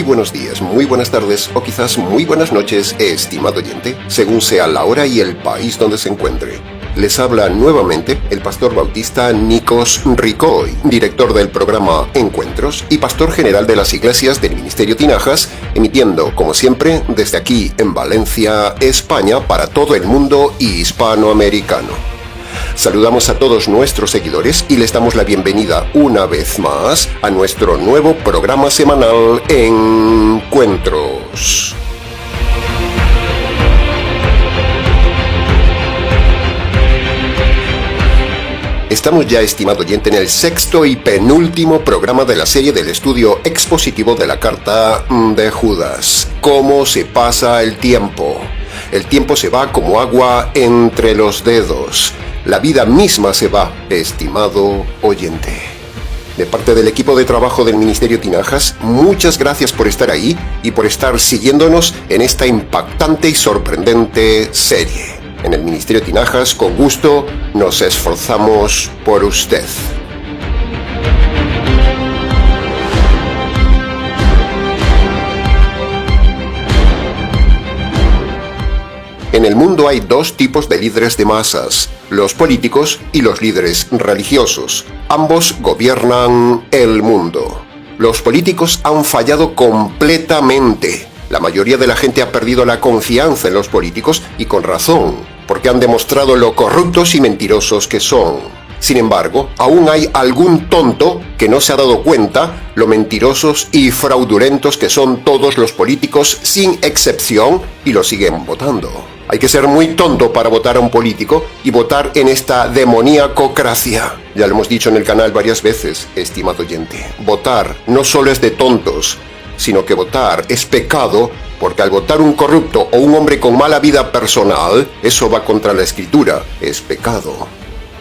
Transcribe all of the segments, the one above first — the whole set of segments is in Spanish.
buenos días, muy buenas tardes o quizás muy buenas noches, estimado oyente, según sea la hora y el país donde se encuentre. Les habla nuevamente el pastor bautista Nikos Ricoy, director del programa Encuentros y pastor general de las iglesias del Ministerio Tinajas, emitiendo, como siempre, desde aquí en Valencia, España, para todo el mundo hispanoamericano. Saludamos a todos nuestros seguidores y les damos la bienvenida una vez más a nuestro nuevo programa semanal Encuentros. Estamos ya, estimado oyente, en el sexto y penúltimo programa de la serie del estudio expositivo de la carta de Judas. ¿Cómo se pasa el tiempo? El tiempo se va como agua entre los dedos. La vida misma se va, estimado oyente. De parte del equipo de trabajo del Ministerio Tinajas, muchas gracias por estar ahí y por estar siguiéndonos en esta impactante y sorprendente serie. En el Ministerio Tinajas, con gusto, nos esforzamos por usted. En el mundo hay dos tipos de líderes de masas, los políticos y los líderes religiosos. Ambos gobiernan el mundo. Los políticos han fallado completamente. La mayoría de la gente ha perdido la confianza en los políticos y con razón, porque han demostrado lo corruptos y mentirosos que son. Sin embargo, aún hay algún tonto que no se ha dado cuenta lo mentirosos y fraudulentos que son todos los políticos sin excepción y lo siguen votando. Hay que ser muy tonto para votar a un político y votar en esta demoníacocracia. Ya lo hemos dicho en el canal varias veces, estimado oyente. Votar no solo es de tontos, sino que votar es pecado, porque al votar un corrupto o un hombre con mala vida personal, eso va contra la Escritura, es pecado.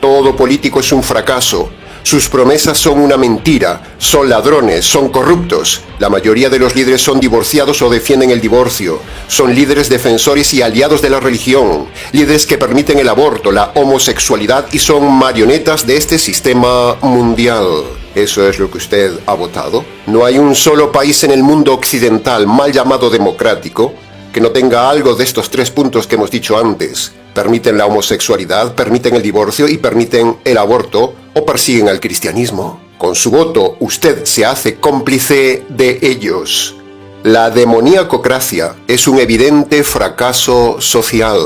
Todo político es un fracaso. Sus promesas son una mentira, son ladrones, son corruptos. La mayoría de los líderes son divorciados o defienden el divorcio. Son líderes defensores y aliados de la religión, líderes que permiten el aborto, la homosexualidad y son marionetas de este sistema mundial. ¿Eso es lo que usted ha votado? No hay un solo país en el mundo occidental, mal llamado democrático, que no tenga algo de estos tres puntos que hemos dicho antes. Permiten la homosexualidad, permiten el divorcio y permiten el aborto o persiguen al cristianismo. Con su voto, usted se hace cómplice de ellos. La demoníacocracia es un evidente fracaso social.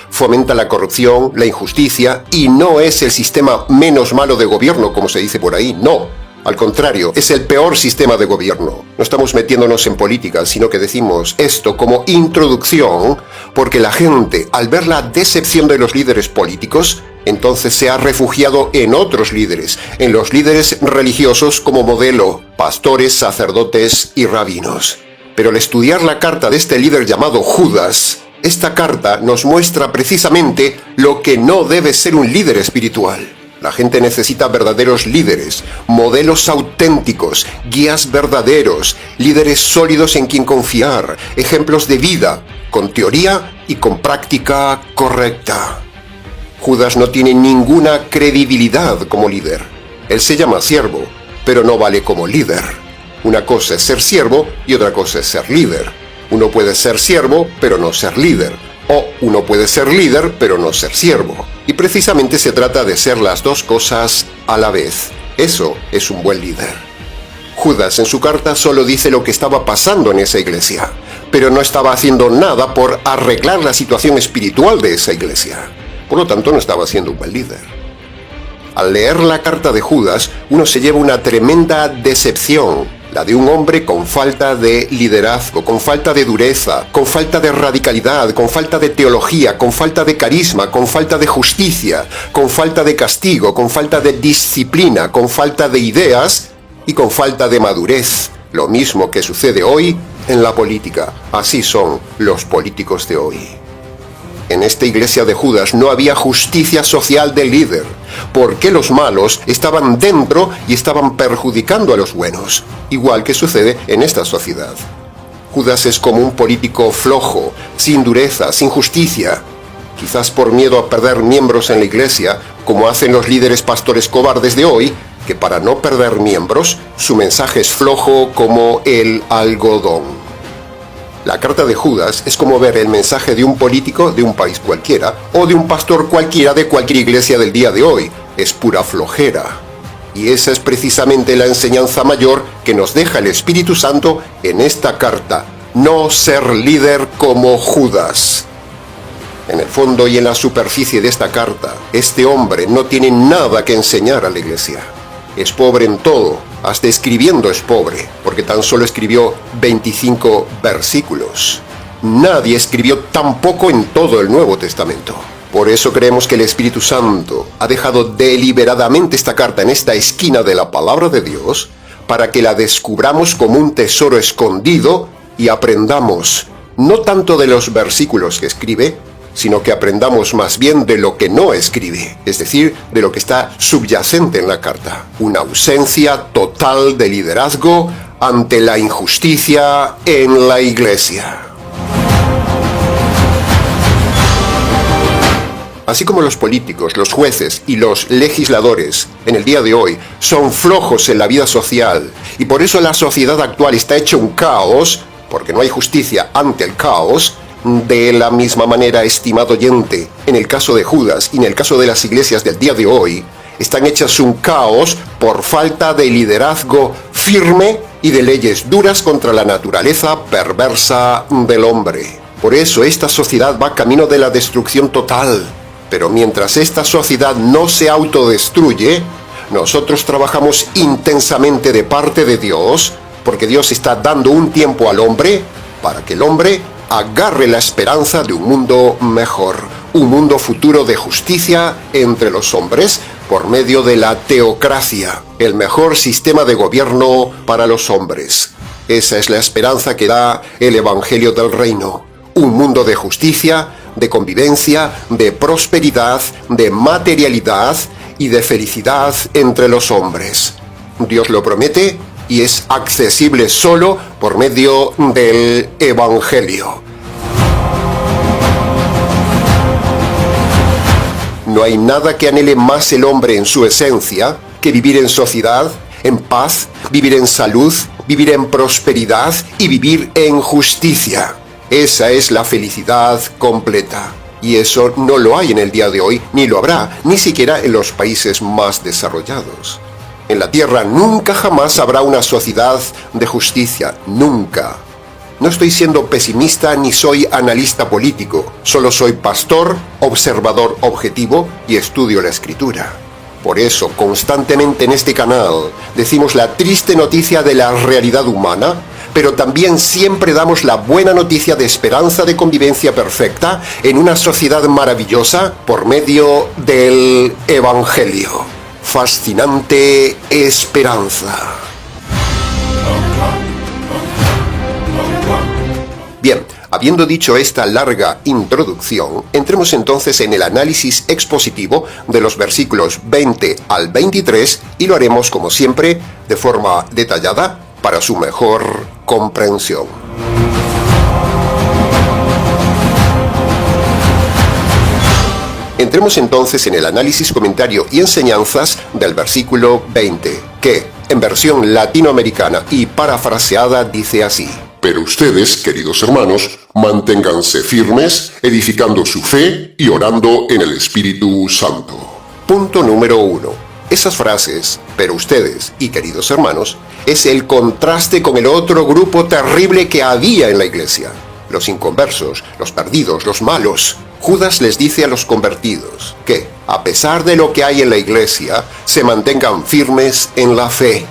Fomenta la corrupción, la injusticia y no es el sistema menos malo de gobierno, como se dice por ahí, no. Al contrario, es el peor sistema de gobierno. No estamos metiéndonos en política, sino que decimos esto como introducción, porque la gente, al ver la decepción de los líderes políticos, entonces se ha refugiado en otros líderes, en los líderes religiosos como modelo, pastores, sacerdotes y rabinos. Pero al estudiar la carta de este líder llamado Judas, esta carta nos muestra precisamente lo que no debe ser un líder espiritual. La gente necesita verdaderos líderes, modelos auténticos, guías verdaderos, líderes sólidos en quien confiar, ejemplos de vida, con teoría y con práctica correcta. Judas no tiene ninguna credibilidad como líder. Él se llama siervo, pero no vale como líder. Una cosa es ser siervo y otra cosa es ser líder. Uno puede ser siervo, pero no ser líder. O uno puede ser líder, pero no ser siervo. Y precisamente se trata de ser las dos cosas a la vez. Eso es un buen líder. Judas en su carta solo dice lo que estaba pasando en esa iglesia, pero no estaba haciendo nada por arreglar la situación espiritual de esa iglesia. Por lo tanto, no estaba siendo un buen líder. Al leer la carta de Judas, uno se lleva una tremenda decepción. La de un hombre con falta de liderazgo, con falta de dureza, con falta de radicalidad, con falta de teología, con falta de carisma, con falta de justicia, con falta de castigo, con falta de disciplina, con falta de ideas y con falta de madurez. Lo mismo que sucede hoy en la política. Así son los políticos de hoy. En esta iglesia de Judas no había justicia social del líder, porque los malos estaban dentro y estaban perjudicando a los buenos, igual que sucede en esta sociedad. Judas es como un político flojo, sin dureza, sin justicia. Quizás por miedo a perder miembros en la iglesia, como hacen los líderes pastores cobardes de hoy, que para no perder miembros, su mensaje es flojo como el algodón. La carta de Judas es como ver el mensaje de un político de un país cualquiera o de un pastor cualquiera de cualquier iglesia del día de hoy. Es pura flojera. Y esa es precisamente la enseñanza mayor que nos deja el Espíritu Santo en esta carta. No ser líder como Judas. En el fondo y en la superficie de esta carta, este hombre no tiene nada que enseñar a la iglesia. Es pobre en todo, hasta escribiendo es pobre, porque tan solo escribió 25 versículos. Nadie escribió tan poco en todo el Nuevo Testamento. Por eso creemos que el Espíritu Santo ha dejado deliberadamente esta carta en esta esquina de la palabra de Dios, para que la descubramos como un tesoro escondido y aprendamos, no tanto de los versículos que escribe, sino que aprendamos más bien de lo que no escribe, es decir, de lo que está subyacente en la carta. Una ausencia total de liderazgo ante la injusticia en la iglesia. Así como los políticos, los jueces y los legisladores en el día de hoy son flojos en la vida social y por eso la sociedad actual está hecha un caos, porque no hay justicia ante el caos, de la misma manera, estimado oyente, en el caso de Judas y en el caso de las iglesias del día de hoy, están hechas un caos por falta de liderazgo firme y de leyes duras contra la naturaleza perversa del hombre. Por eso esta sociedad va camino de la destrucción total. Pero mientras esta sociedad no se autodestruye, nosotros trabajamos intensamente de parte de Dios, porque Dios está dando un tiempo al hombre para que el hombre agarre la esperanza de un mundo mejor, un mundo futuro de justicia entre los hombres por medio de la teocracia, el mejor sistema de gobierno para los hombres. Esa es la esperanza que da el Evangelio del Reino, un mundo de justicia, de convivencia, de prosperidad, de materialidad y de felicidad entre los hombres. Dios lo promete y es accesible solo por medio del Evangelio. No hay nada que anhele más el hombre en su esencia que vivir en sociedad, en paz, vivir en salud, vivir en prosperidad y vivir en justicia. Esa es la felicidad completa. Y eso no lo hay en el día de hoy, ni lo habrá, ni siquiera en los países más desarrollados. En la tierra nunca jamás habrá una sociedad de justicia, nunca. No estoy siendo pesimista ni soy analista político, solo soy pastor, observador objetivo y estudio la Escritura. Por eso, constantemente en este canal decimos la triste noticia de la realidad humana, pero también siempre damos la buena noticia de esperanza de convivencia perfecta en una sociedad maravillosa por medio del Evangelio. Fascinante esperanza. Bien, habiendo dicho esta larga introducción, entremos entonces en el análisis expositivo de los versículos 20 al 23 y lo haremos como siempre de forma detallada para su mejor comprensión. Entremos entonces en el análisis, comentario y enseñanzas del versículo 20, que, en versión latinoamericana y parafraseada, dice así: Pero ustedes, queridos hermanos, manténganse firmes, edificando su fe y orando en el Espíritu Santo. Punto número 1. Esas frases, pero ustedes y queridos hermanos, es el contraste con el otro grupo terrible que había en la iglesia. Los inconversos, los perdidos, los malos. Judas les dice a los convertidos que, a pesar de lo que hay en la iglesia, se mantengan firmes en la fe.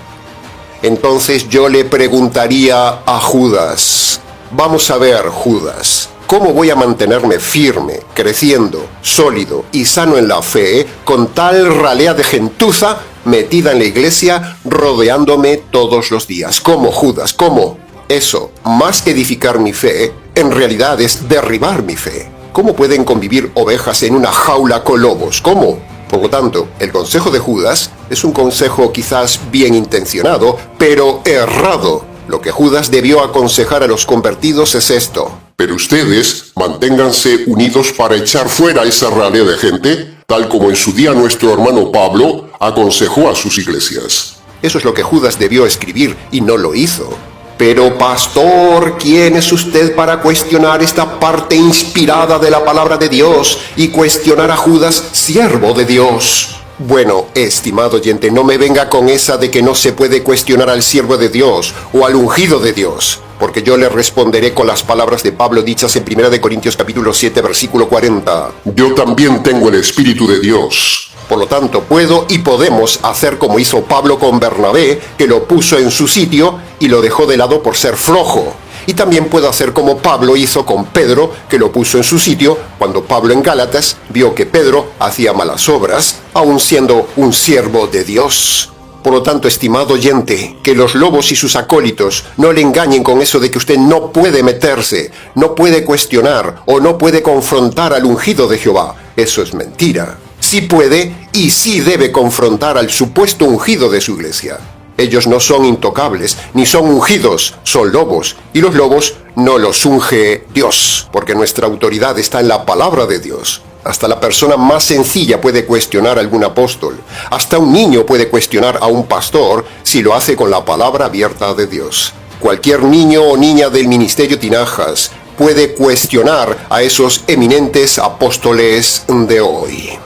Entonces yo le preguntaría a Judas, vamos a ver, Judas, ¿cómo voy a mantenerme firme, creciendo, sólido y sano en la fe con tal ralea de gentuza metida en la iglesia rodeándome todos los días? ¿Cómo, Judas? ¿Cómo? Eso, más que edificar mi fe, en realidad es derribar mi fe. ¿Cómo pueden convivir ovejas en una jaula con lobos? ¿Cómo? Por lo tanto, el consejo de Judas es un consejo quizás bien intencionado, pero errado. Lo que Judas debió aconsejar a los convertidos es esto: Pero ustedes manténganse unidos para echar fuera esa ralea de gente, tal como en su día nuestro hermano Pablo aconsejó a sus iglesias. Eso es lo que Judas debió escribir y no lo hizo. Pero pastor, ¿quién es usted para cuestionar esta parte inspirada de la palabra de Dios y cuestionar a Judas, siervo de Dios? Bueno, estimado oyente, no me venga con esa de que no se puede cuestionar al siervo de Dios o al ungido de Dios, porque yo le responderé con las palabras de Pablo dichas en 1 Corintios capítulo 7, versículo 40. Yo también tengo el Espíritu de Dios. Por lo tanto, puedo y podemos hacer como hizo Pablo con Bernabé, que lo puso en su sitio y lo dejó de lado por ser flojo. Y también puedo hacer como Pablo hizo con Pedro, que lo puso en su sitio cuando Pablo en Gálatas vio que Pedro hacía malas obras, aun siendo un siervo de Dios. Por lo tanto, estimado oyente, que los lobos y sus acólitos no le engañen con eso de que usted no puede meterse, no puede cuestionar o no puede confrontar al ungido de Jehová. Eso es mentira. Sí puede y sí debe confrontar al supuesto ungido de su iglesia. Ellos no son intocables, ni son ungidos, son lobos, y los lobos no los unge Dios, porque nuestra autoridad está en la palabra de Dios. Hasta la persona más sencilla puede cuestionar a algún apóstol. Hasta un niño puede cuestionar a un pastor si lo hace con la palabra abierta de Dios. Cualquier niño o niña del ministerio Tinajas puede cuestionar a esos eminentes apóstoles de hoy.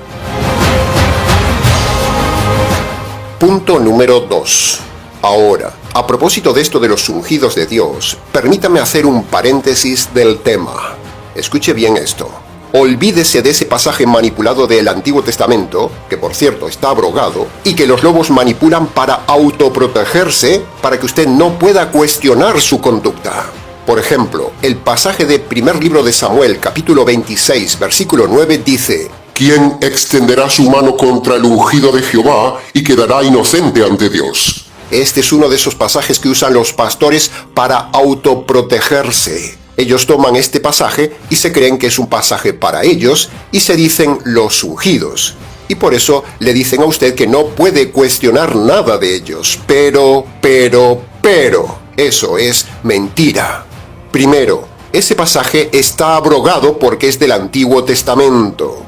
Punto número 2. Ahora, a propósito de esto de los ungidos de Dios, permítame hacer un paréntesis del tema. Escuche bien esto. Olvídese de ese pasaje manipulado del Antiguo Testamento, que por cierto está abrogado, y que los lobos manipulan para autoprotegerse, para que usted no pueda cuestionar su conducta. Por ejemplo, el pasaje del primer libro de Samuel, capítulo 26, versículo 9, dice: ¿Quién extenderá su mano contra el ungido de Jehová y quedará inocente ante Dios? Este es uno de esos pasajes que usan los pastores para autoprotegerse. Ellos toman este pasaje y se creen que es un pasaje para ellos y se dicen los ungidos. Y por eso le dicen a usted que no puede cuestionar nada de ellos. Pero, eso es mentira. Primero, ese pasaje está abrogado porque es del Antiguo Testamento.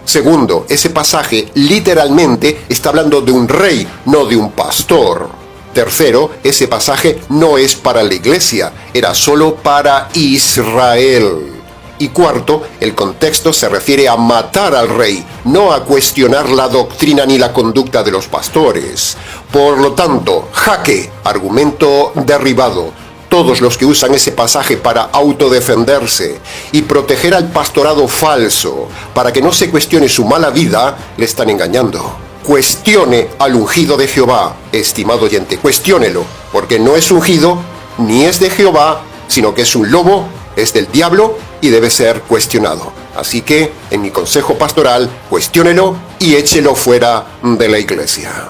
Segundo, ese pasaje literalmente está hablando de un rey, no de un pastor. Tercero, ese pasaje no es para la iglesia, era solo para Israel. Y cuarto, el contexto se refiere a matar al rey, no a cuestionar la doctrina ni la conducta de los pastores. Por lo tanto, jaque, argumento derribado. Todos los que usan ese pasaje para autodefenderse y proteger al pastorado falso, para que no se cuestione su mala vida, le están engañando. Cuestione al ungido de Jehová, estimado oyente, cuestiónelo, porque no es ungido, ni es de Jehová, sino que es un lobo, es del diablo y debe ser cuestionado. Así que, en mi consejo pastoral, cuestiónelo y échelo fuera de la iglesia.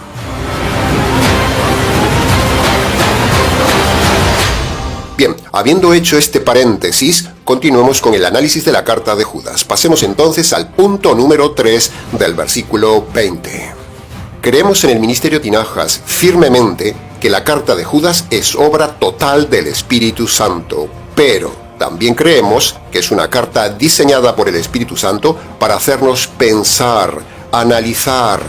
Bien, habiendo hecho este paréntesis, continuemos con el análisis de la carta de Judas. Pasemos entonces al punto número 3 del versículo 20. Creemos en el Ministerio Tinajas firmemente que la carta de Judas es obra total del Espíritu Santo, pero también creemos que es una carta diseñada por el Espíritu Santo para hacernos pensar, analizar,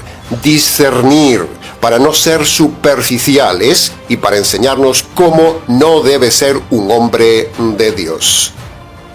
discernir, para no ser superficiales y para enseñarnos cómo no debe ser un hombre de Dios.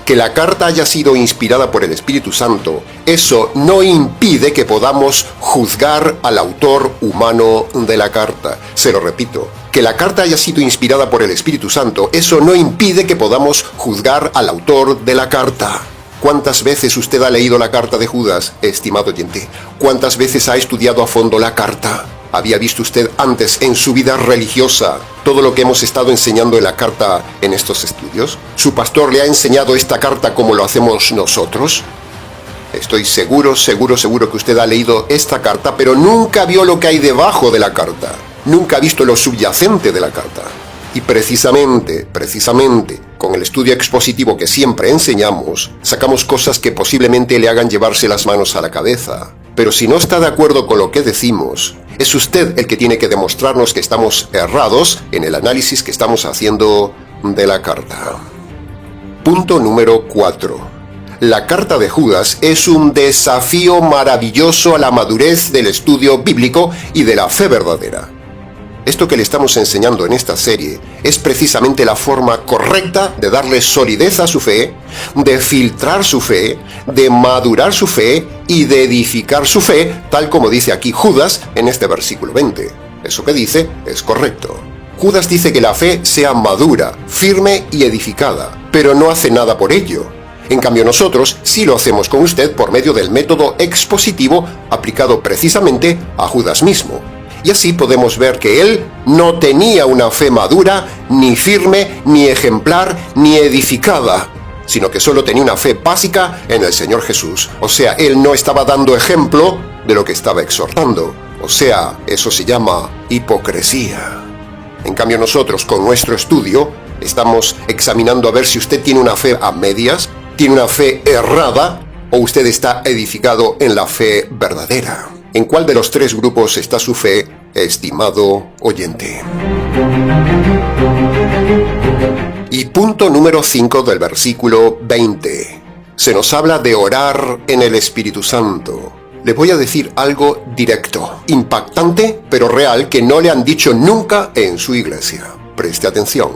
Que la carta haya sido inspirada por el Espíritu Santo, eso no impide que podamos juzgar al autor humano de la carta. Se lo repito, que la carta haya sido inspirada por el Espíritu Santo, eso no impide que podamos juzgar al autor de la carta. ¿Cuántas veces usted ha leído la carta de Judas, estimado oyente? ¿Cuántas veces ha estudiado a fondo la carta? ¿Había visto usted antes en su vida religiosa todo lo que hemos estado enseñando en la carta en estos estudios? ¿Su pastor le ha enseñado esta carta como lo hacemos nosotros? Estoy seguro que usted ha leído esta carta, pero nunca vio lo que hay debajo de la carta. Nunca ha visto lo subyacente de la carta. Y precisamente, con el estudio expositivo que siempre enseñamos, sacamos cosas que posiblemente le hagan llevarse las manos a la cabeza. Pero si no está de acuerdo con lo que decimos, es usted el que tiene que demostrarnos que estamos errados en el análisis que estamos haciendo de la carta. Punto número 4. La carta de Judas es un desafío maravilloso a la madurez del estudio bíblico y de la fe verdadera. Esto que le estamos enseñando en esta serie es precisamente la forma correcta de darle solidez a su fe, de filtrar su fe, de madurar su fe y de edificar su fe, tal como dice aquí Judas en este versículo 20. Eso que dice es correcto. Judas dice que la fe sea madura, firme y edificada, pero no hace nada por ello. En cambio nosotros sí lo hacemos con usted por medio del método expositivo aplicado precisamente a Judas mismo. Y así podemos ver que él no tenía una fe madura, ni firme, ni ejemplar, ni edificada, sino que solo tenía una fe básica en el Señor Jesús. O sea, él no estaba dando ejemplo de lo que estaba exhortando. O sea, eso se llama hipocresía. En cambio nosotros, con nuestro estudio, estamos examinando a ver si usted tiene una fe a medias, tiene una fe errada, o usted está edificado en la fe verdadera. ¿En cuál de los tres grupos está su fe, estimado oyente? Y punto número 5 del versículo 20. Se nos habla de orar en el Espíritu Santo. Le voy a decir algo directo, impactante, pero real, que no le han dicho nunca en su iglesia. Preste atención.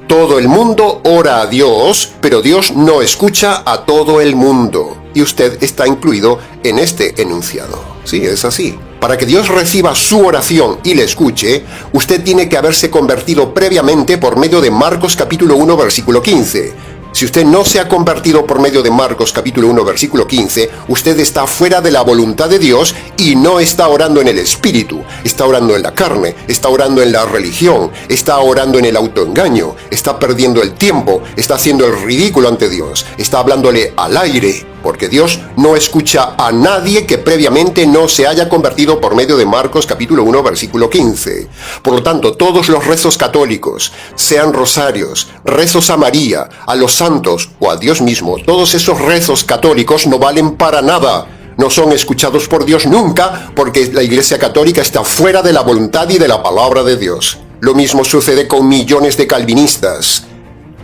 Todo el mundo ora a Dios, pero Dios no escucha a todo el mundo. Y usted está incluido en este enunciado. Sí, es así. Para que Dios reciba su oración y le escuche, usted tiene que haberse convertido previamente por medio de Marcos capítulo 1, versículo 15. Si usted no se ha convertido por medio de Marcos capítulo 1, versículo 15, usted está fuera de la voluntad de Dios y no está orando en el Espíritu, está orando en la carne, está orando en la religión, está orando en el autoengaño, está perdiendo el tiempo, está haciendo el ridículo ante Dios, está hablándole al aire, porque Dios no escucha a nadie que previamente no se haya convertido por medio de Marcos capítulo 1, versículo 15. Por lo tanto, todos los rezos católicos, sean rosarios, rezos a María, a los santos o a Dios mismo, todos esos rezos católicos no valen para nada. No son escuchados por Dios nunca, porque la Iglesia Católica está fuera de la voluntad y de la palabra de Dios. Lo mismo sucede con millones de calvinistas.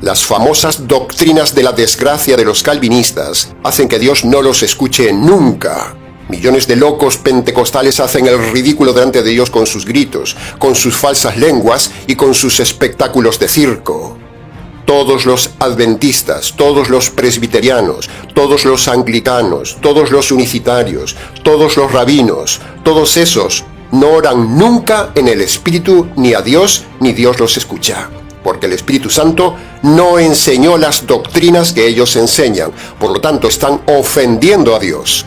Las famosas doctrinas de la desgracia de los calvinistas hacen que Dios no los escuche nunca. Millones de locos pentecostales hacen el ridículo delante de Dios con sus gritos, con sus falsas lenguas y con sus espectáculos de circo. Todos los adventistas, todos los presbiterianos, todos los anglicanos, todos los unicitarios, todos los rabinos, todos esos no oran nunca en el Espíritu ni a Dios, ni Dios los escucha. Porque el Espíritu Santo no enseñó las doctrinas que ellos enseñan, por lo tanto están ofendiendo a Dios.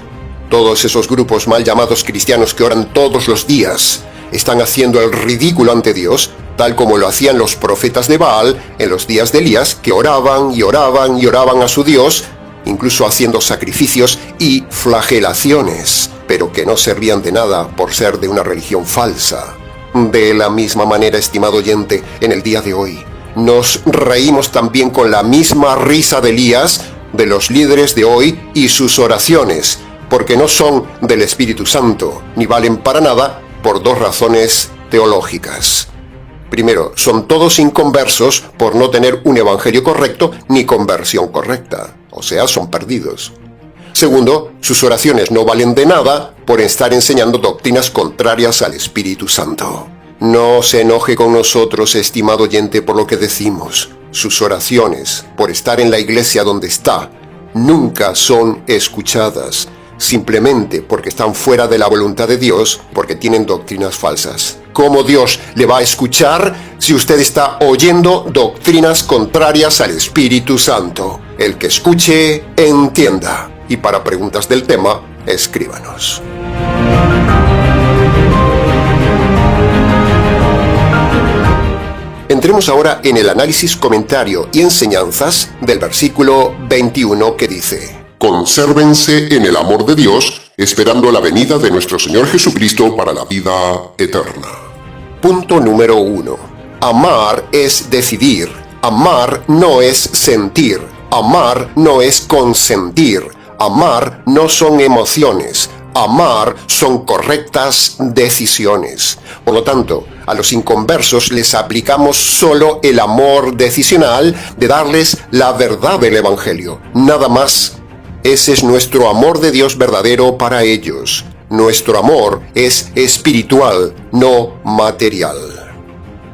Todos esos grupos mal llamados cristianos que oran todos los días, están haciendo el ridículo ante Dios, tal como lo hacían los profetas de Baal en los días de Elías, que oraban y oraban y oraban a su Dios, incluso haciendo sacrificios y flagelaciones, pero que no servían de nada por ser de una religión falsa. De la misma manera, estimado oyente, en el día de hoy, nos reímos también con la misma risa de Elías, de los líderes de hoy y sus oraciones, porque no son del Espíritu Santo, ni valen para nada por dos razones teológicas. Primero, son todos inconversos por no tener un evangelio correcto ni conversión correcta, o sea, son perdidos. Segundo, sus oraciones no valen de nada por estar enseñando doctrinas contrarias al Espíritu Santo. No se enoje con nosotros, estimado oyente, por lo que decimos. Sus oraciones, por estar en la iglesia donde está, nunca son escuchadas, simplemente porque están fuera de la voluntad de Dios, porque tienen doctrinas falsas. ¿Cómo Dios le va a escuchar si usted está oyendo doctrinas contrarias al Espíritu Santo? El que escuche, entienda. Y para preguntas del tema, escríbanos. Entremos ahora en el análisis, comentario y enseñanzas del versículo 21 que dice: Consérvense en el amor de Dios, esperando la venida de nuestro Señor Jesucristo para la vida eterna. Punto número 1. Amar es decidir. Amar no es sentir. Amar no es consentir. Amar no son emociones. Amar son correctas decisiones. Por lo tanto, a los inconversos les aplicamos solo el amor decisional de darles la verdad del Evangelio, nada más. Ese es nuestro amor de Dios verdadero para ellos. Nuestro amor es espiritual, no material.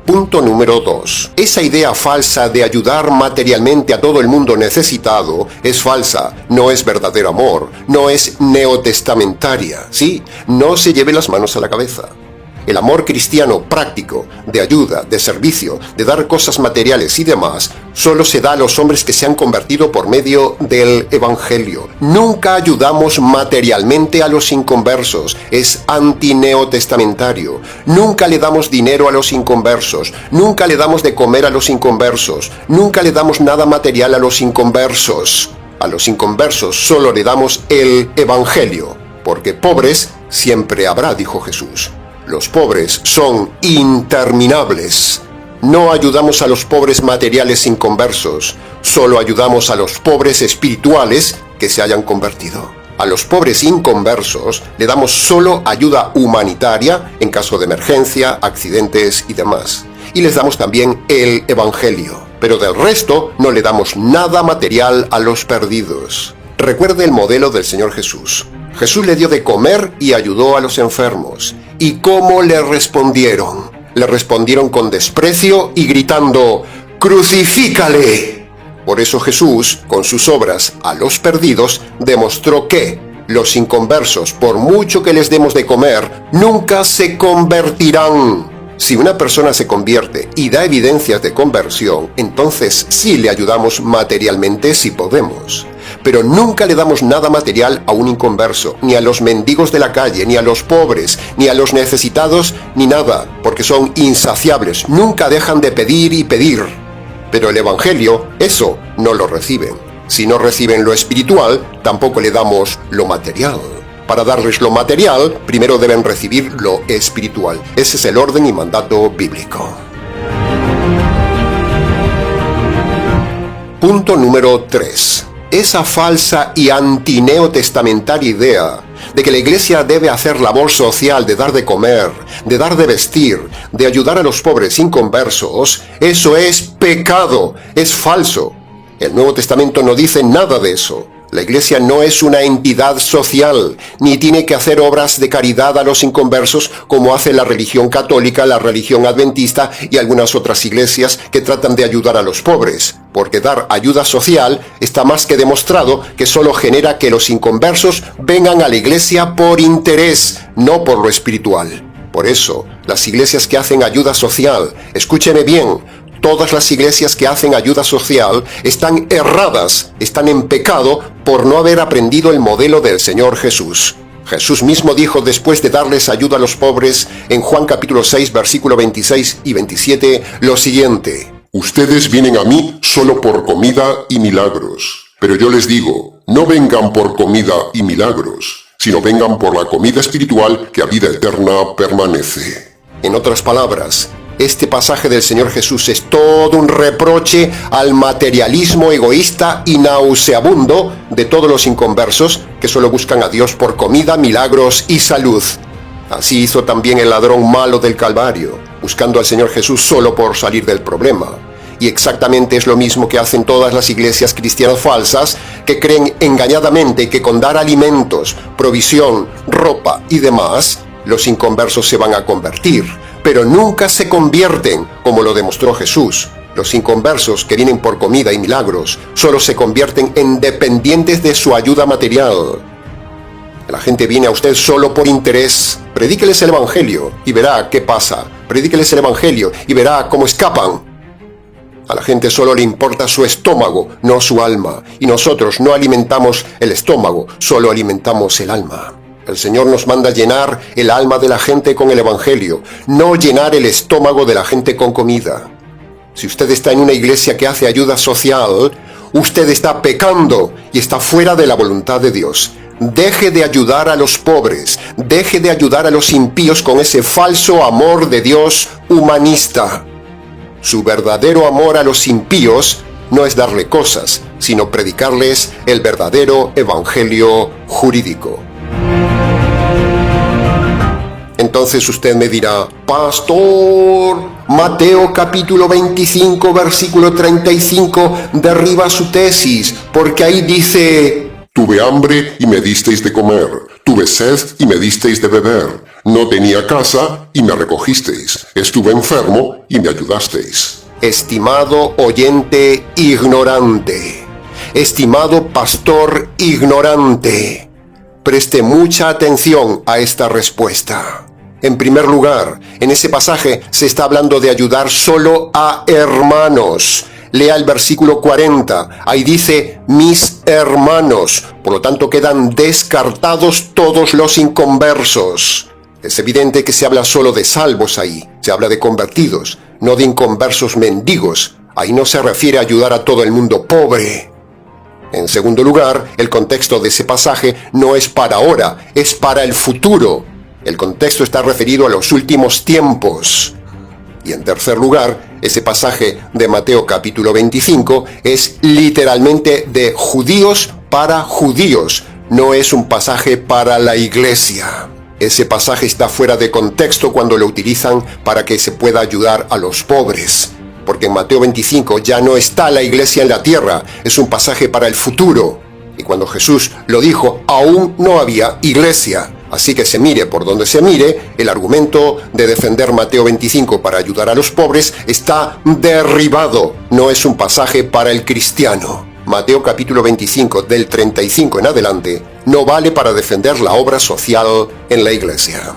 Punto número 2. Esa idea falsa de ayudar materialmente a todo el mundo necesitado es falsa, no es verdadero amor, no es neotestamentaria, ¿sí? No se lleve las manos a la cabeza. El amor cristiano práctico, de ayuda, de servicio, de dar cosas materiales y demás, solo se da a los hombres que se han convertido por medio del Evangelio. Nunca ayudamos materialmente a los inconversos, es antineotestamentario. Nunca le damos dinero a los inconversos, nunca le damos de comer a los inconversos, nunca le damos nada material a los inconversos. A los inconversos solo le damos el Evangelio, porque pobres siempre habrá, dijo Jesús. Los pobres son interminables. No ayudamos a los pobres materiales inconversos, solo ayudamos a los pobres espirituales que se hayan convertido. A los pobres inconversos le damos solo ayuda humanitaria en caso de emergencia, accidentes y demás. Y les damos también el Evangelio. Pero del resto no le damos nada material a los perdidos. Recuerde el modelo del Señor Jesús. Jesús le dio de comer y ayudó a los enfermos. ¿Y cómo le respondieron? Le respondieron con desprecio y gritando: ¡crucifícale! Por eso Jesús, con sus obras a los perdidos, demostró que los inconversos, por mucho que les demos de comer, nunca se convertirán. Si una persona se convierte y da evidencias de conversión, entonces sí le ayudamos materialmente si podemos. Pero nunca le damos nada material a un inconverso, ni a los mendigos de la calle, ni a los pobres, ni a los necesitados, ni nada, porque son insaciables, nunca dejan de pedir y pedir. Pero el Evangelio, eso no lo reciben. Si no reciben lo espiritual, tampoco le damos lo material. Para darles lo material, primero deben recibir lo espiritual. Ese es el orden y mandato bíblico. Punto número 3. Esa falsa y antineotestamentaria idea de que la Iglesia debe hacer labor social de dar de comer, de dar de vestir, de ayudar a los pobres inconversos, eso es pecado, es falso. El Nuevo Testamento no dice nada de eso. La Iglesia no es una entidad social, ni tiene que hacer obras de caridad a los inconversos como hace la religión católica, la religión adventista y algunas otras iglesias que tratan de ayudar a los pobres. Porque dar ayuda social está más que demostrado que solo genera que los inconversos vengan a la Iglesia por interés, no por lo espiritual. Por eso, las iglesias que hacen ayuda social, escúcheme bien, todas las iglesias que hacen ayuda social están erradas, están en pecado por no haber aprendido el modelo del Señor Jesús. Jesús mismo dijo después de darles ayuda a los pobres en Juan capítulo 6, versículo 26 y 27, lo siguiente: Ustedes vienen a mí solo por comida y milagros. Pero yo les digo, no vengan por comida y milagros, sino vengan por la comida espiritual que a vida eterna permanece. En otras palabras, este pasaje del Señor Jesús es todo un reproche al materialismo egoísta y nauseabundo de todos los inconversos que solo buscan a Dios por comida, milagros y salud. Así hizo también el ladrón malo del Calvario, buscando al Señor Jesús solo por salir del problema. Y exactamente es lo mismo que hacen todas las iglesias cristianas falsas, que creen engañadamente que con dar alimentos, provisión, ropa y demás, los inconversos se van a convertir. Pero nunca se convierten, como lo demostró Jesús. Los inconversos que vienen por comida y milagros solo se convierten en dependientes de su ayuda material. La gente viene a usted solo por interés. Predíqueles el Evangelio y verá qué pasa. Predíqueles el Evangelio y verá cómo escapan. A la gente solo le importa su estómago, no su alma. Y nosotros no alimentamos el estómago, solo alimentamos el alma. El Señor nos manda llenar el alma de la gente con el Evangelio, no llenar el estómago de la gente con comida. Si usted está en una iglesia que hace ayuda social, usted está pecando y está fuera de la voluntad de Dios. Deje de ayudar a los pobres, deje de ayudar a los impíos con ese falso amor de Dios humanista. Su verdadero amor a los impíos no es darle cosas, sino predicarles el verdadero evangelio jurídico. Entonces usted me dirá: Pastor, Mateo capítulo 25, versículo 35, derriba su tesis, porque ahí dice: Tuve hambre y me disteis de comer. Tuve sed y me disteis de beber. No tenía casa y me recogisteis. Estuve enfermo y me ayudasteis. Estimado oyente ignorante, estimado pastor ignorante, preste mucha atención a esta respuesta. En primer lugar, en ese pasaje se está hablando de ayudar solo a hermanos. Lea el versículo 40, ahí dice mis hermanos, por lo tanto quedan descartados todos los inconversos. Es evidente que se habla solo de salvos ahí, se habla de convertidos, no de inconversos mendigos. Ahí no se refiere a ayudar a todo el mundo pobre. En segundo lugar, el contexto de ese pasaje no es para ahora, es para el futuro. El contexto está referido a los últimos tiempos. Y en tercer lugar, ese pasaje de Mateo capítulo 25 es literalmente de judíos para judíos, no es un pasaje para la iglesia. Ese pasaje está fuera de contexto cuando lo utilizan para que se pueda ayudar a los pobres. Porque en Mateo 25 ya no está la iglesia en la tierra, es un pasaje para el futuro. Y cuando Jesús lo dijo, aún no había iglesia. Así que se mire por donde se mire, el argumento de defender Mateo 25 para ayudar a los pobres está derribado. No es un pasaje para el cristiano. Mateo capítulo 25 del 35 en adelante no vale para defender la obra social en la iglesia.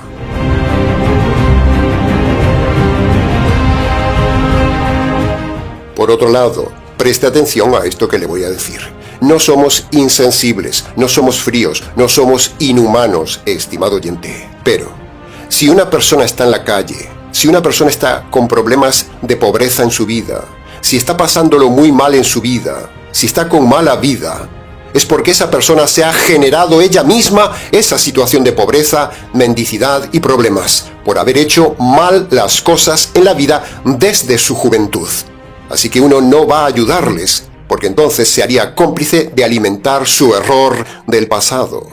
Por otro lado, preste atención a esto que le voy a decir. No somos insensibles, no somos fríos, no somos inhumanos, estimado oyente. Pero, si una persona está en la calle, si una persona está con problemas de pobreza en su vida, si está pasándolo muy mal en su vida, si está con mala vida, es porque esa persona se ha generado ella misma esa situación de pobreza, mendicidad y problemas, por haber hecho mal las cosas en la vida desde su juventud. Así que uno no va a ayudarles, porque entonces se haría cómplice de alimentar su error del pasado.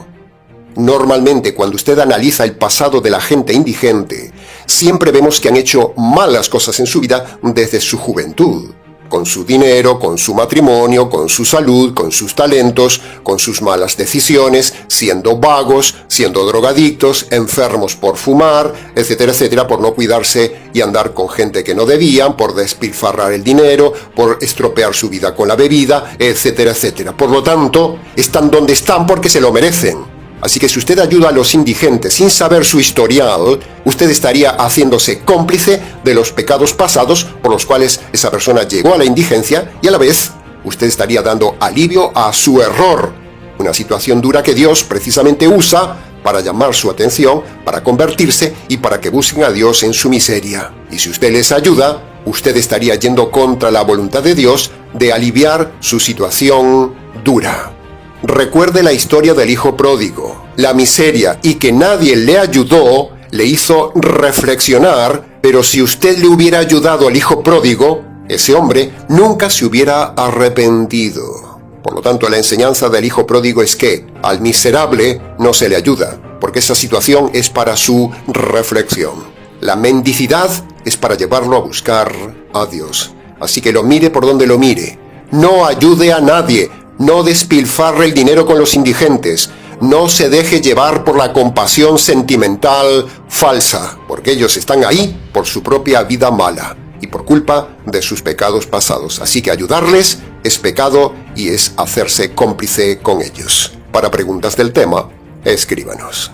Normalmente, cuando usted analiza el pasado de la gente indigente, siempre vemos que han hecho malas cosas en su vida desde su juventud. Con su dinero, con su matrimonio, con su salud, con sus talentos, con sus malas decisiones, siendo vagos, siendo drogadictos, enfermos por fumar, etcétera, etcétera, por no cuidarse y andar con gente que no debían, por despilfarrar el dinero, por estropear su vida con la bebida, etcétera, etcétera. Por lo tanto, están donde están porque se lo merecen. Así que si usted ayuda a los indigentes sin saber su historial, usted estaría haciéndose cómplice de los pecados pasados por los cuales esa persona llegó a la indigencia y a la vez usted estaría dando alivio a su error. Una situación dura que Dios precisamente usa para llamar su atención, para convertirse y para que busquen a Dios en su miseria. Y si usted les ayuda, usted estaría yendo contra la voluntad de Dios de aliviar su situación dura. Recuerde la historia del hijo pródigo. La miseria y que nadie le ayudó le hizo reflexionar, pero si usted le hubiera ayudado al hijo pródigo, ese hombre nunca se hubiera arrepentido. Por lo tanto, la enseñanza del hijo pródigo es que al miserable no se le ayuda, porque esa situación es para su reflexión. La mendicidad es para llevarlo a buscar a Dios. Así que lo mire por donde lo mire. No ayude a nadie. No despilfarre el dinero con los indigentes. No se deje llevar por la compasión sentimental falsa, porque ellos están ahí por su propia vida mala y por culpa de sus pecados pasados. Así que ayudarles es pecado y es hacerse cómplice con ellos. Para preguntas del tema, escríbanos.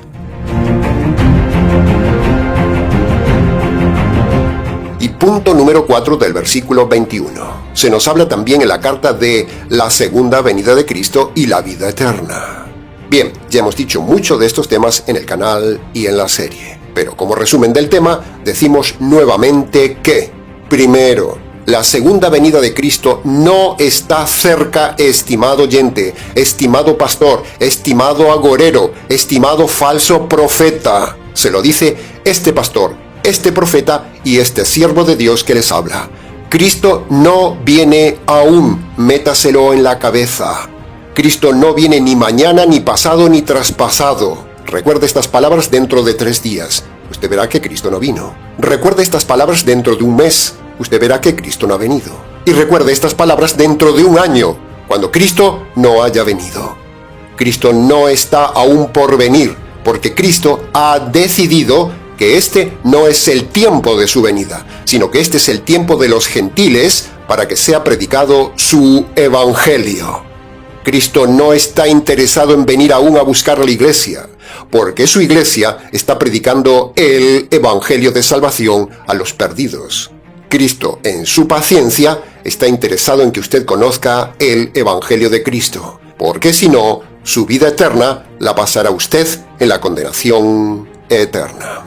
Y punto número 4 del versículo 21. Se nos habla también en la carta de la segunda venida de Cristo y la vida eterna. Bien, ya hemos dicho mucho de estos temas en el canal y en la serie. Pero como resumen del tema, decimos nuevamente que, primero, la segunda venida de Cristo no está cerca, estimado oyente, estimado pastor, estimado agorero, estimado falso profeta. Se lo dice este pastor, este profeta y este siervo de Dios que les habla. Cristo no viene aún, métaselo en la cabeza. Cristo no viene ni mañana, ni pasado, ni traspasado. Recuerde estas palabras dentro de 3 días. Usted verá que Cristo no vino. Recuerde estas palabras dentro de un mes. Usted verá que Cristo no ha venido. Y recuerde estas palabras dentro de un año, cuando Cristo no haya venido. Cristo no está aún por venir, porque Cristo ha decidido que este no es el tiempo de su venida, sino que este es el tiempo de los gentiles para que sea predicado su evangelio. Cristo no está interesado en venir aún a buscar la iglesia, porque su iglesia está predicando el evangelio de salvación a los perdidos. Cristo, en su paciencia, está interesado en que usted conozca el evangelio de Cristo, porque si no, su vida eterna la pasará usted en la condenación eterna.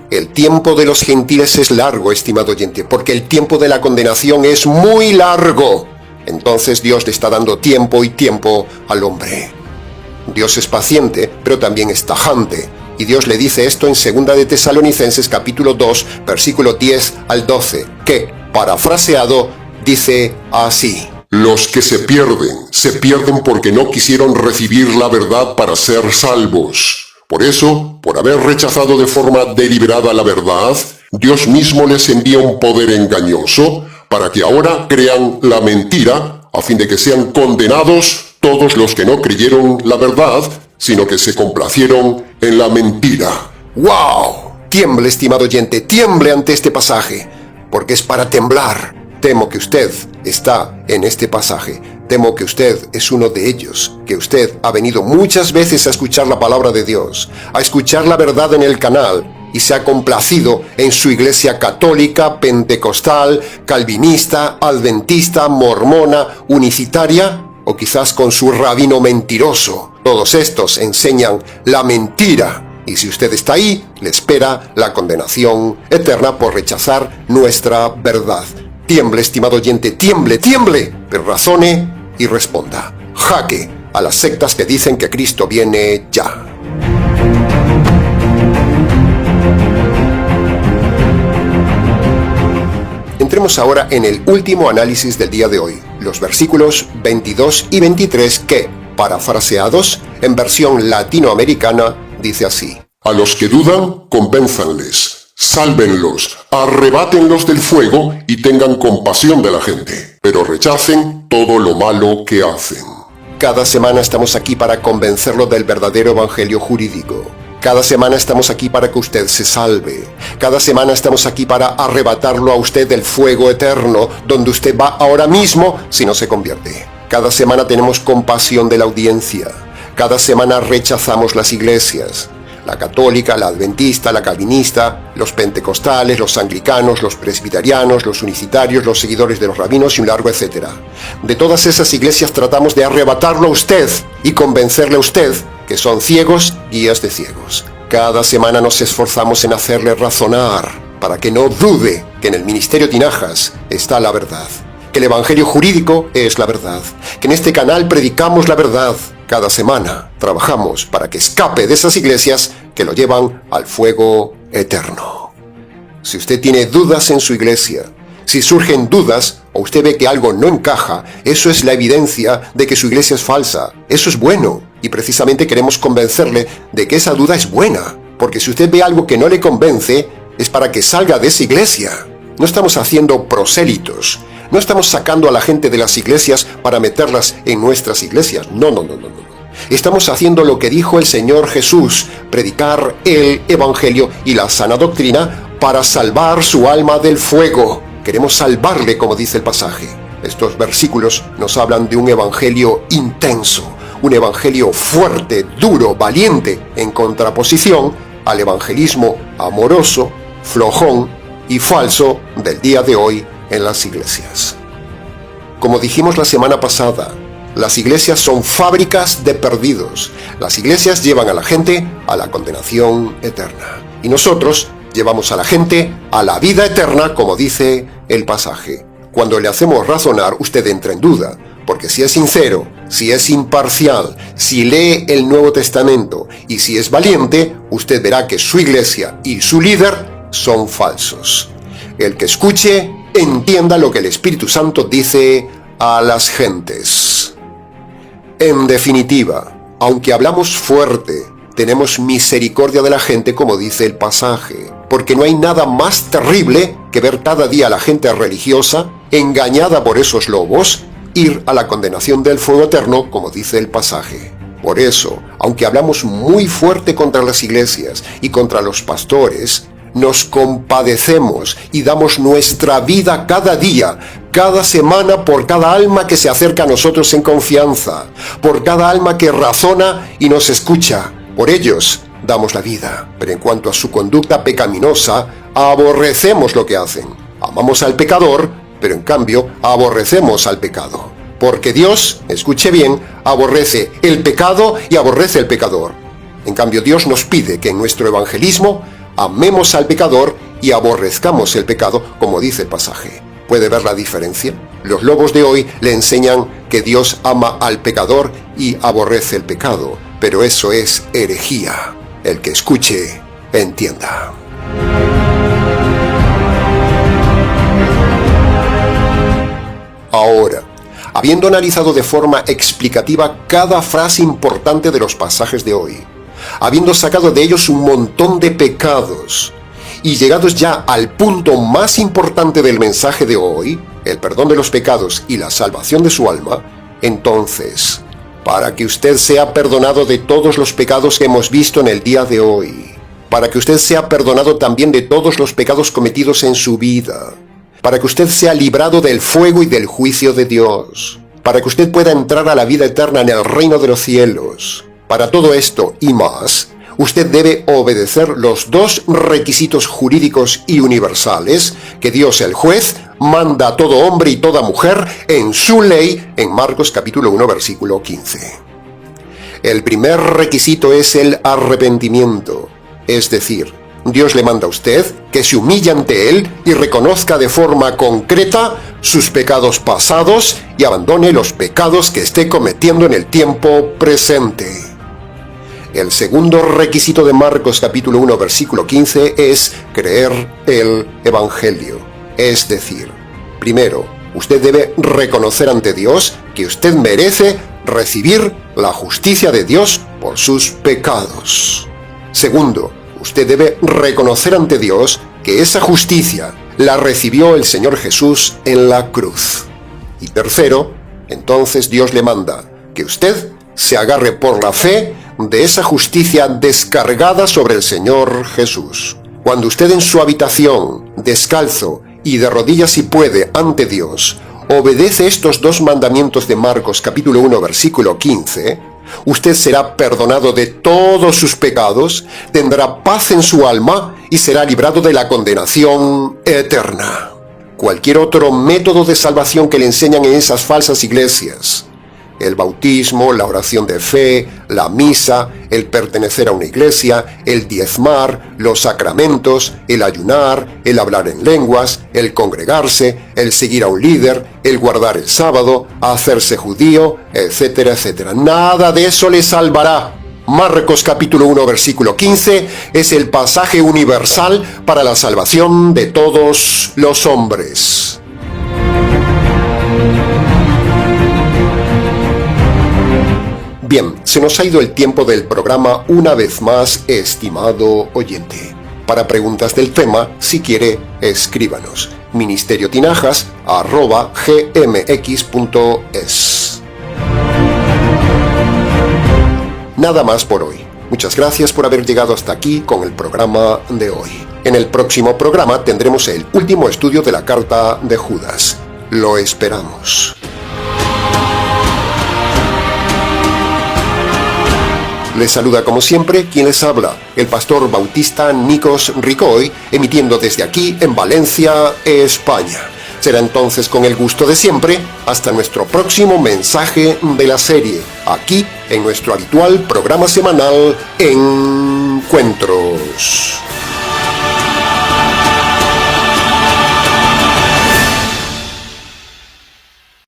El tiempo de los gentiles es largo, estimado oyente, porque el tiempo de la condenación es muy largo. Entonces Dios le está dando tiempo y tiempo al hombre. Dios es paciente, pero también es tajante. Y Dios le dice esto en 2 de Tesalonicenses capítulo 2, versículo 10 al 12, que, parafraseado, dice así: Los que se pierden porque no quisieron recibir la verdad para ser salvos. Por eso, por haber rechazado de forma deliberada la verdad, Dios mismo les envía un poder engañoso para que ahora crean la mentira, a fin de que sean condenados todos los que no creyeron la verdad, sino que se complacieron en la mentira. ¡Wow! Tiemble, estimado oyente, tiemble ante este pasaje, porque es para temblar. Temo que usted está en este pasaje. Temo que usted es uno de ellos, que usted ha venido muchas veces a escuchar la palabra de Dios, a escuchar la verdad en el canal, y se ha complacido en su iglesia católica, pentecostal, calvinista, adventista, mormona, unicitaria, o quizás con su rabino mentiroso. Todos estos enseñan la mentira, y si usted está ahí, le espera la condenación eterna por rechazar nuestra verdad. Tiemble, estimado oyente, tiemble, tiemble, pero razone y responda. Jaque a las sectas que dicen que Cristo viene ya. Entremos ahora en el último análisis del día de hoy, los versículos 22 y 23 que, parafraseados en versión latinoamericana, dice así: A los que dudan, convénzanles, sálvenlos, arrebátenlos del fuego y tengan compasión de la gente, pero rechacen todo lo malo que hacen. Cada semana estamos aquí para convencerlo del verdadero evangelio jurídico. Cada semana estamos aquí para que usted se salve. Cada semana estamos aquí para arrebatarlo a usted del fuego eterno, donde usted va ahora mismo si no se convierte. Cada semana tenemos compasión de la audiencia. Cada semana rechazamos las iglesias. La católica, la adventista, la calvinista, los pentecostales, los anglicanos, los presbiterianos, los unicitarios, los seguidores de los rabinos y un largo etcétera. De todas esas iglesias tratamos de arrebatarlo a usted y convencerle a usted que son ciegos, guías de ciegos. Cada semana nos esforzamos en hacerle razonar para que no dude que en el ministerio Tinajas está la verdad, que el evangelio jurídico es la verdad, que en este canal predicamos la verdad. Cada semana trabajamos para que escape de esas iglesias que lo llevan al fuego eterno. Si usted tiene dudas en su iglesia, si surgen dudas o usted ve que algo no encaja, eso es la evidencia de que su iglesia es falsa. Eso es bueno y precisamente queremos convencerle de que esa duda es buena, porque si usted ve algo que no le convence, es para que salga de esa iglesia. No estamos haciendo prosélitos. No estamos sacando a la gente de las iglesias para meterlas en nuestras iglesias. No. Estamos haciendo lo que dijo el Señor Jesús, predicar el evangelio y la sana doctrina para salvar su alma del fuego. Queremos salvarle, como dice el pasaje. Estos versículos nos hablan de un evangelio intenso, un evangelio fuerte, duro, valiente, en contraposición al evangelismo amoroso, flojón y falso del día de hoy en las iglesias. Como dijimos la semana pasada, las iglesias son fábricas de perdidos. Las iglesias llevan a la gente a la condenación eterna. Y nosotros llevamos a la gente a la vida eterna, como dice el pasaje. Cuando le hacemos razonar, usted entra en duda, porque si es sincero, si es imparcial, si lee el Nuevo Testamento y si es valiente, usted verá que su iglesia y su líder son falsos. El que escuche, entienda lo que el Espíritu Santo dice a las gentes. En definitiva, aunque hablamos fuerte, tenemos misericordia de la gente, como dice el pasaje, porque no hay nada más terrible que ver cada día a la gente religiosa engañada por esos lobos ir a la condenación del fuego eterno, como dice el pasaje. Por eso, aunque hablamos muy fuerte contra las iglesias y contra los pastores, nos compadecemos y damos nuestra vida cada día, cada semana, por cada alma que se acerca a nosotros en confianza, por cada alma que razona y nos escucha. Por ellos damos la vida. Pero en cuanto a su conducta pecaminosa, aborrecemos lo que hacen. Amamos al pecador, pero en cambio aborrecemos al pecado. Porque Dios, escuche bien, aborrece el pecado y aborrece el pecador. En cambio, Dios nos pide que en nuestro evangelismo amemos al pecador y aborrezcamos el pecado, como dice el pasaje. ¿Puede ver la diferencia? Los lobos de hoy le enseñan que Dios ama al pecador y aborrece el pecado, pero eso es herejía. El que escuche, entienda. Ahora, habiendo analizado de forma explicativa cada frase importante de los pasajes de hoy, habiendo sacado de ellos un montón de pecados, y llegados ya al punto más importante del mensaje de hoy, el perdón de los pecados y la salvación de su alma, entonces, para que usted sea perdonado de todos los pecados que hemos visto en el día de hoy, para que usted sea perdonado también de todos los pecados cometidos en su vida, para que usted sea librado del fuego y del juicio de Dios, para que usted pueda entrar a la vida eterna en el reino de los cielos. Para todo esto y más, usted debe obedecer los dos requisitos jurídicos y universales que Dios el juez manda a todo hombre y toda mujer en su ley en Marcos capítulo 1 versículo 15. El primer requisito es el arrepentimiento, es decir, Dios le manda a usted que se humille ante Él y reconozca de forma concreta sus pecados pasados y abandone los pecados que esté cometiendo en el tiempo presente. El segundo requisito de Marcos capítulo 1 versículo 15 es creer el Evangelio. Es decir, primero, usted debe reconocer ante Dios que usted merece recibir la justicia de Dios por sus pecados. Segundo, usted debe reconocer ante Dios que esa justicia la recibió el Señor Jesús en la cruz. Y tercero, entonces Dios le manda que usted se agarre por la fe de esa justicia descargada sobre el Señor Jesús. Cuando usted en su habitación, descalzo y de rodillas si puede ante Dios, obedece estos dos mandamientos de Marcos capítulo 1 versículo 15, usted será perdonado de todos sus pecados, tendrá paz en su alma y será librado de la condenación eterna. Cualquier otro método de salvación que le enseñan en esas falsas iglesias, el bautismo, la oración de fe, la misa, el pertenecer a una iglesia, el diezmar, los sacramentos, el ayunar, el hablar en lenguas, el congregarse, el seguir a un líder, el guardar el sábado, hacerse judío, etcétera, etcétera. Nada de eso le salvará. Marcos capítulo 1 versículo 15 es el pasaje universal para la salvación de todos los hombres. Bien, se nos ha ido el tiempo del programa una vez más, estimado oyente. Para preguntas del tema, si quiere, escríbanos. ministeriotinajas@gmx.es. Nada más por hoy. Muchas gracias por haber llegado hasta aquí con el programa de hoy. En el próximo programa tendremos el último estudio de la carta de Judas. Lo esperamos. Les saluda como siempre quien les habla, el pastor bautista Nikos Ricoy, emitiendo desde aquí en Valencia, España. Será entonces con el gusto de siempre, hasta nuestro próximo mensaje de la serie, aquí en nuestro habitual programa semanal Encuentros.